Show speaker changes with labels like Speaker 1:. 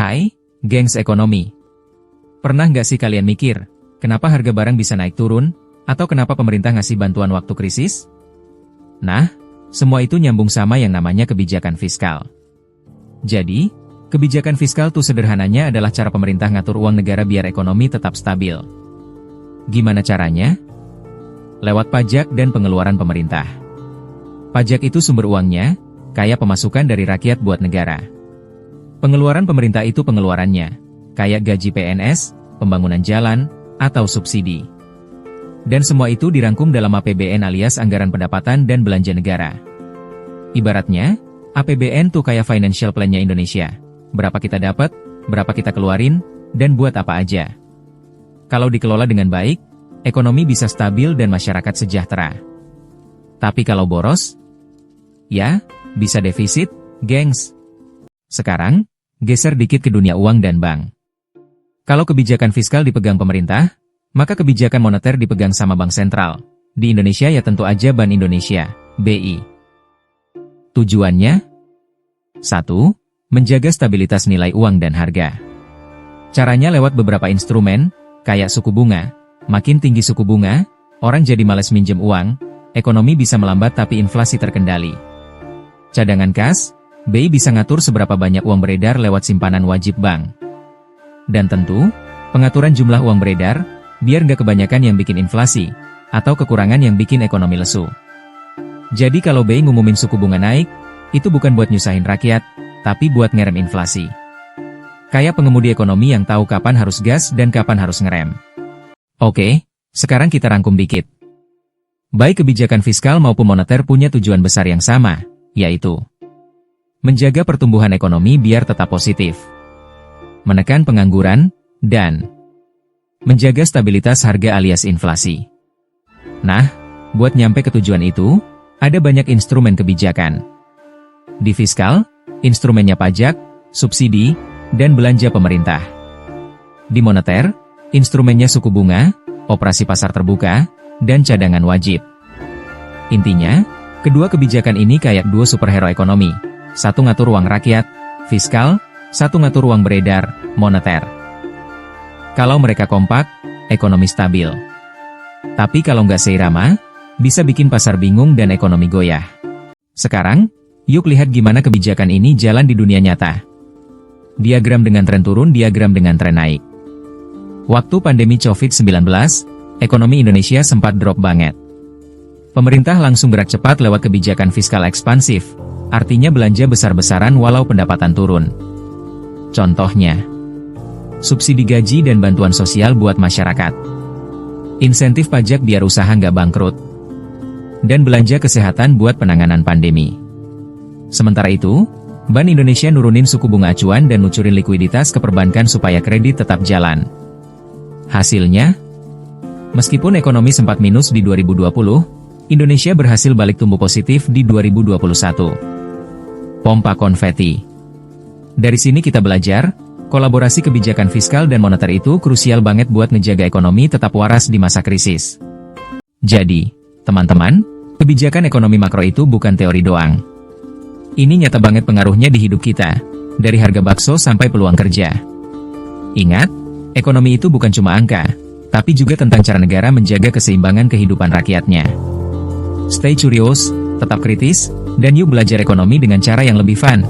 Speaker 1: Hai, gengs ekonomi. Pernah nggak sih kalian mikir, kenapa harga barang bisa naik turun, atau kenapa pemerintah ngasih bantuan waktu krisis? Nah, semua itu nyambung sama yang namanya kebijakan fiskal. Jadi, kebijakan fiskal tuh sederhananya adalah cara pemerintah ngatur uang negara biar ekonomi tetap stabil. Gimana caranya? Lewat pajak dan pengeluaran pemerintah. Pajak itu sumber uangnya, kayak pemasukan dari rakyat buat negara. Pengeluaran pemerintah itu pengeluarannya, kayak gaji PNS, pembangunan jalan, atau subsidi. Dan semua itu dirangkum dalam APBN alias Anggaran Pendapatan dan Belanja Negara. Ibaratnya, APBN tuh kayak financial plan-nya Indonesia. Berapa kita dapat, berapa kita keluarin, dan buat apa aja. Kalau dikelola dengan baik, ekonomi bisa stabil dan masyarakat sejahtera. Tapi kalau boros, ya, bisa defisit, gengs. Sekarang, geser dikit ke dunia uang dan bank. Kalau kebijakan fiskal dipegang pemerintah, maka kebijakan moneter dipegang sama bank sentral. Di Indonesia ya tentu aja Bank Indonesia, BI. Tujuannya? 1. Menjaga stabilitas nilai uang dan harga. Caranya lewat beberapa instrumen, kayak suku bunga. Makin tinggi suku bunga, orang jadi malas minjem uang, ekonomi bisa melambat tapi inflasi terkendali. Cadangan kas, BI bisa ngatur seberapa banyak uang beredar lewat simpanan wajib bank. Dan tentu, pengaturan jumlah uang beredar, biar nggak kebanyakan yang bikin inflasi, atau kekurangan yang bikin ekonomi lesu. Jadi kalau BI ngumumin suku bunga naik, itu bukan buat nyusahin rakyat, tapi buat ngerem inflasi. Kayak pengemudi ekonomi yang tahu kapan harus gas dan kapan harus ngerem. Oke, sekarang kita rangkum dikit. Baik kebijakan fiskal maupun moneter punya tujuan besar yang sama, yaitu menjaga pertumbuhan ekonomi biar tetap positif, menekan pengangguran, dan menjaga stabilitas harga alias inflasi. Nah, buat nyampe ke tujuan itu, ada banyak instrumen kebijakan. Di fiskal, instrumennya pajak, subsidi, dan belanja pemerintah. Di moneter, instrumennya suku bunga, operasi pasar terbuka, dan cadangan wajib. Intinya, kedua kebijakan ini kayak dua superhero ekonomi. Satu ngatur uang rakyat, fiskal, satu ngatur uang beredar, moneter. Kalau mereka kompak, ekonomi stabil. Tapi kalau nggak seirama, bisa bikin pasar bingung dan ekonomi goyah. Sekarang, yuk lihat gimana kebijakan ini jalan di dunia nyata. Diagram dengan tren turun, diagram dengan tren naik. Waktu pandemi COVID-19, ekonomi Indonesia sempat drop banget. Pemerintah langsung gerak cepat lewat kebijakan fiskal ekspansif, artinya belanja besar-besaran walau pendapatan turun. Contohnya, subsidi gaji dan bantuan sosial buat masyarakat. Insentif pajak biar usaha nggak bangkrut. Dan belanja kesehatan buat penanganan pandemi. Sementara itu, Bank Indonesia nurunin suku bunga acuan dan ngucurin likuiditas ke perbankan supaya kredit tetap jalan. Hasilnya, meskipun ekonomi sempat minus di 2020, Indonesia berhasil balik tumbuh positif di 2021. Pompa konveti. Dari sini kita belajar, kolaborasi kebijakan fiskal dan moneter itu krusial banget buat ngejaga ekonomi tetap waras di masa krisis. Jadi, teman-teman, kebijakan ekonomi makro itu bukan teori doang. Ini nyata banget pengaruhnya di hidup kita, dari harga bakso sampai peluang kerja. Ingat, ekonomi itu bukan cuma angka, tapi juga tentang cara negara menjaga keseimbangan kehidupan rakyatnya. Stay curious, tetap kritis, dan yuk belajar ekonomi dengan cara yang lebih fun.